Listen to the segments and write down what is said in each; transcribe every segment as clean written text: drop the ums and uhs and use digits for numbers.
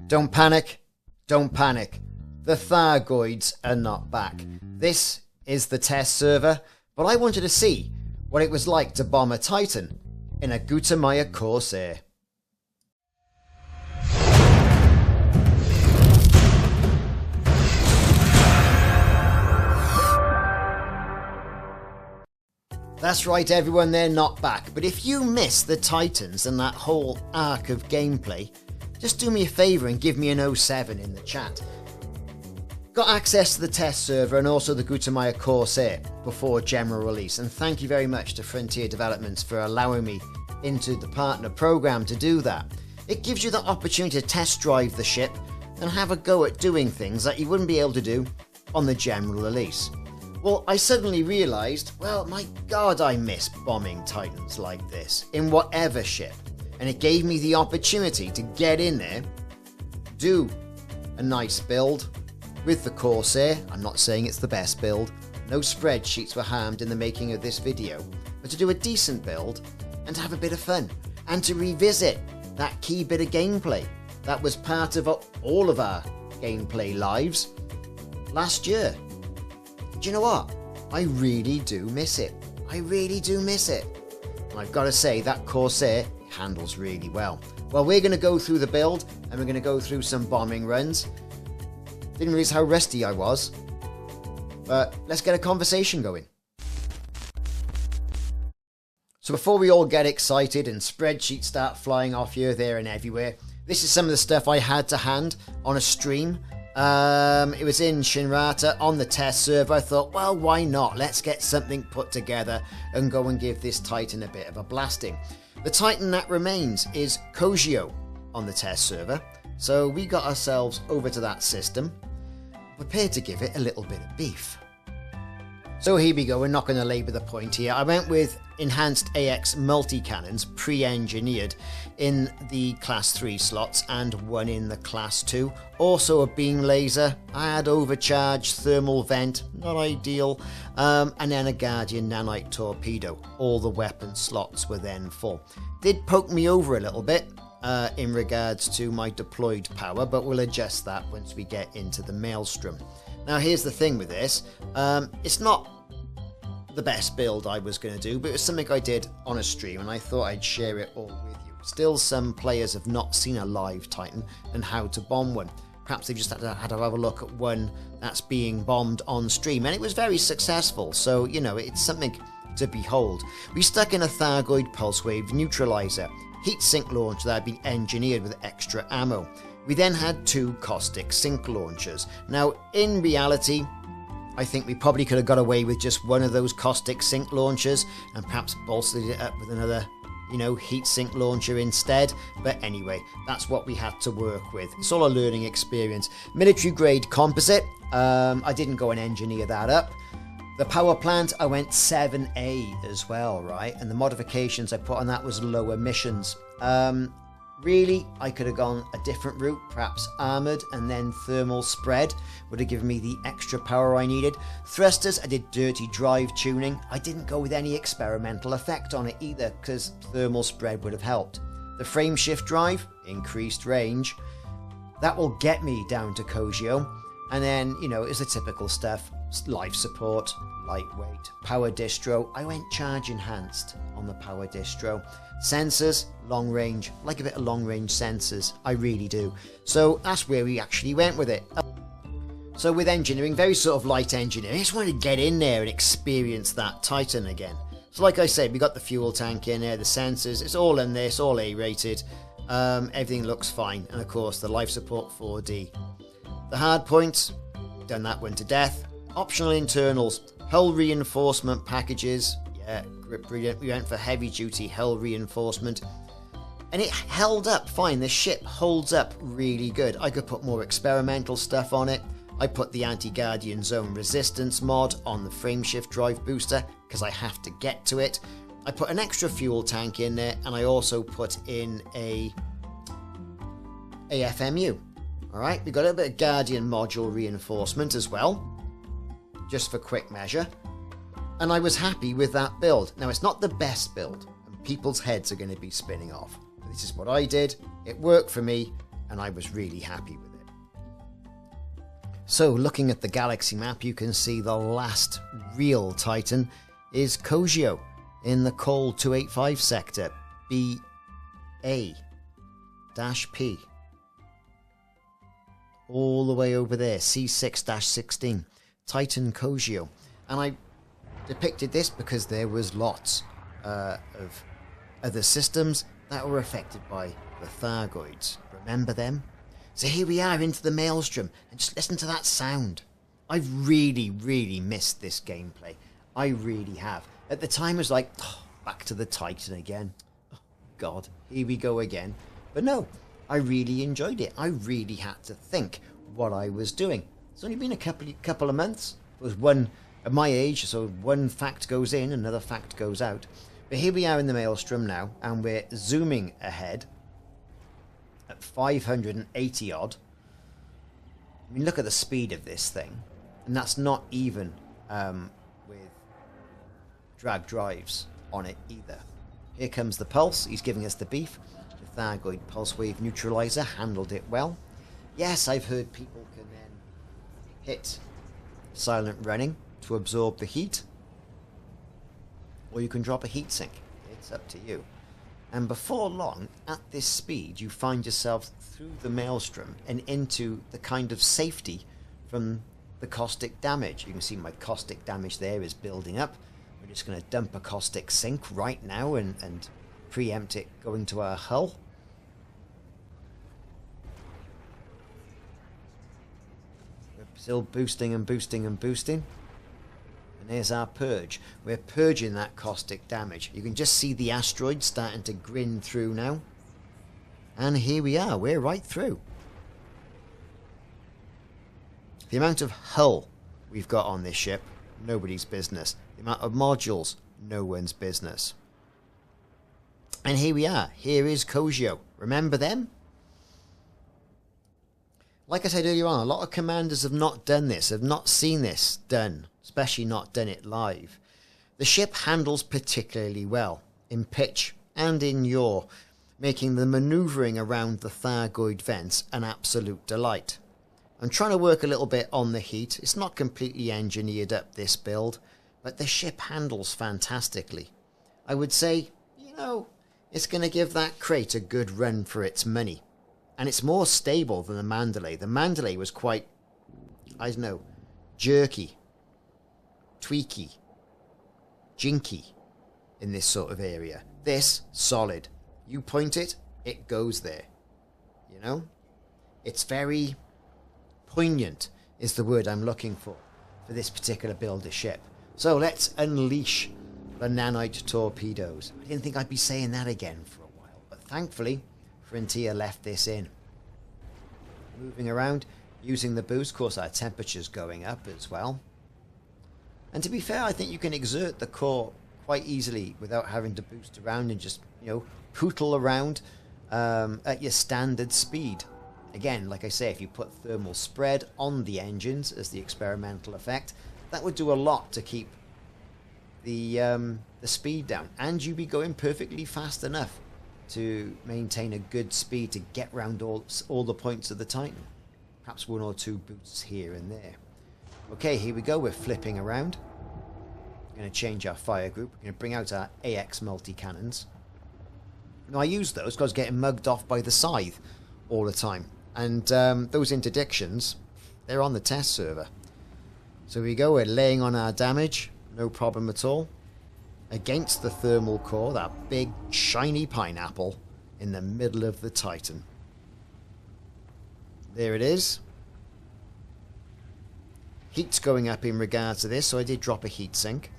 Don't panic, don't panic. The Thargoids are not back. This is the test server, but I wanted to see what it was like to bomb a Titan in a Gutamaya Corsair. That's right everyone, they're not back, but if you miss the Titans and that whole arc of gameplay, just do me a favour and give me an 07 in the chat. Got access to the test server and also the Gutamaya Corsair before general release, and thank you very much to Frontier Developments for allowing me into the partner program to do that. It gives you the opportunity to test drive the ship and have a go at doing things that you wouldn't be able to do on the general release. Well, I suddenly realised, well, my god, I miss bombing Titans like this, in whatever ship. And it gave me the opportunity to get in there, do a nice build with the Corsair. I'm not saying it's the best build, no spreadsheets were harmed in the making of this video, but to do a decent build and to have a bit of fun, and to revisit that key bit of gameplay that was part of all of our gameplay lives last year. Do you know what? I really do miss it. I really do miss it. And I've got to say, that Corsair handles really well. Well, we're going to go through the build and we're going to go through some bombing runs. Didn't realize how rusty I was, but let's get a conversation going. So before we all get excited and spreadsheets start flying off here, there and everywhere, this is some of the stuff I had to hand on a stream. It was in Shinrata on the test server. I thought, well, why not? Let's get something put together and go and give this Titan a bit of a blasting. The Titan that remains is COCIJO on the test server. So we got ourselves over to that system, prepared to give it a little bit of beef. So here we go, we're not going to labour the point here. I went with enhanced AX multi-cannons, pre-engineered in the class 3 slots and one in the class 2. Also a beam laser, I had overcharged thermal vent, not ideal, and then a Guardian nanite torpedo. All the weapon slots were then full. Did poke me over a little bit in regards to my deployed power, but we'll adjust that once we get into the maelstrom. Now here's the thing with this, it's not the best build I was going to do, but it was something I did on a stream and I thought I'd share it all with you. Still, some players have not seen a live Titan and how to bomb one. Perhaps they've just had to have a look at one that's being bombed on stream, and it was very successful, so you know, it's something to behold. We stuck in a Thargoid pulse wave neutralizer, heatsink launcher that had been engineered with extra ammo. We then had 2 caustic sink launchers. Now, in reality, I think we probably could have got away with just one of those caustic sink launchers and perhaps bolstered it up with another, you know, heat sink launcher instead. But anyway, that's what we had to work with. It's all a learning experience. Military grade composite. I didn't go and engineer that up. The power plant, I went 7A as well, right? And the modifications I put on that was low emissions. Really, I could have gone a different route, perhaps armoured and then thermal spread would have given me the extra power I needed. Thrusters, I did dirty drive tuning. I didn't go with any experimental effect on it either because thermal spread would have helped. The frame shift drive, increased range. That will get me down to COCIJO. And then, you know, it's the typical stuff. Life support, lightweight, power distro. I went charge enhanced on the power distro. Sensors, long range, like a bit of long range sensors, I really do. So that's where we actually went with it. So with engineering, very sort of light engineering, I just wanted to get in there and experience that Titan again. So like I said, we got the fuel tank in there, the sensors, it's all in there, it's all A rated, everything looks fine, and of course the life support 4D. The hard points, done that one to death. Optional internals, hull reinforcement packages. Yeah, brilliant. We went for heavy duty hull reinforcement. And it held up fine. The ship holds up really good. I could put more experimental stuff on it. I put the anti-Guardian zone resistance mod on the frameshift drive booster because I have to get to it. I put an extra fuel tank in there, and I also put in a AFMU. Alright, we got a little bit of Guardian module reinforcement as well, just for quick measure, and I was happy with that build. Now, it's not the best build, and people's heads are going to be spinning off. This is what I did, it worked for me, and I was really happy with it. So looking at the galaxy map, you can see the last real Titan is COCIJO in the Col 285 sector, BA-P. All the way over there, C6-16, Titan COCIJO. And I depicted this because there was lots of other systems that were affected by the Thargoids. Remember them? So here we are into the Maelstrom, and just listen to that sound. I've really, really missed this gameplay. I really have. At the time, I was like, oh, back to the Titan again. Oh, God, here we go again. But no, I really enjoyed it. I really had to think what I was doing. It's only been a couple of months. It was one at my age, so one fact goes in, another fact goes out. But here we are in the Maelstrom now, and we're zooming ahead at 580 odd. I mean, look at the speed of this thing, and that's not even with drag drives on it either. Here comes the pulse. He's giving us the beef. The Thargoid pulse wave neutralizer handled it well. Yes, I've heard people can then hit silent running to absorb the heat, or you can drop a heatsink. It's up to you. And before long, at this speed, you find yourself through the Maelstrom and into the kind of safety from the caustic damage. You can see my caustic damage there is building up. We're just going to dump a caustic sink right now and preempt it going to our hull. We're still boosting and boosting and boosting. And there's our purge. We're purging that caustic damage. You can just see the asteroid starting to grin through now. And here we are. We're right through. The amount of hull we've got on this ship, nobody's business. The amount of modules, no one's business. And here we are. Here is COCIJO. Remember them? Like I said earlier on, a lot of commanders have not done this, have not seen this done, especially not done it live. The ship handles particularly well in pitch and in yaw, making the manoeuvring around the Thargoid vents an absolute delight. I'm trying to work a little bit on the heat. It's not completely engineered up, this build, but the ship handles fantastically. I would say, you know, it's going to give that crate a good run for its money. And it's more stable than the Mandalay. The Mandalay was quite, I don't know, jerky, tweaky, jinky in this sort of area. This, solid. You point it, it goes there. You know? It's very poignant is the word I'm looking for this particular builder ship. So let's unleash the nanite torpedoes. I didn't think I'd be saying that again for a while, but thankfully Frontier left this in. Moving around, using the boost. Of course, our temperature's going up as well. And to be fair, I think you can exert the core quite easily without having to boost around and just, you know, pootle around at your standard speed. Again, like I say, if you put thermal spread on the engines as the experimental effect, that would do a lot to keep the speed down. And you'd be going perfectly fast enough to maintain a good speed to get round all the points of the Titan. Perhaps one or two boosts here and there. Okay, here we go. We're flipping around. We're going to change our fire group. We're going to bring out our AX multi-cannons. Now, I use those because I was getting mugged off by the scythe all the time. And those interdictions, they're on the test server. So here we go. We're laying on our damage. No problem at all. Against the thermal core, that big shiny pineapple in the middle of the Titan. There it is. Heat's going up in regards to this, so I did drop a heat sink.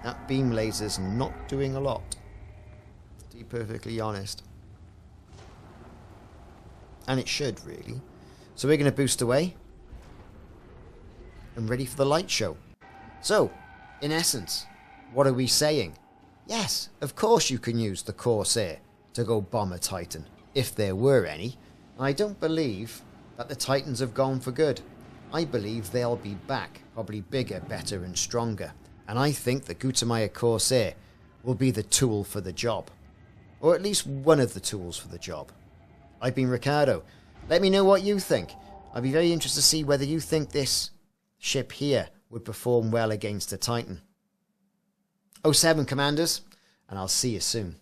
That beam laser's not doing a lot, to be perfectly honest. And it should, really. So we're going to boost away. And ready for the light show. So, in essence, what are we saying? Yes, of course you can use the Corsair to go bomb a Titan, if there were any. I don't believe that the Titans have gone for good. I believe they'll be back, probably bigger, better and stronger. And I think the Gutamaya Corsair will be the tool for the job. Or at least one of the tools for the job. I've been Ricardo. Let me know what you think. I'd be very interested to see whether you think this ship here would perform well against the Titan. 07 Commanders, and I'll see you soon.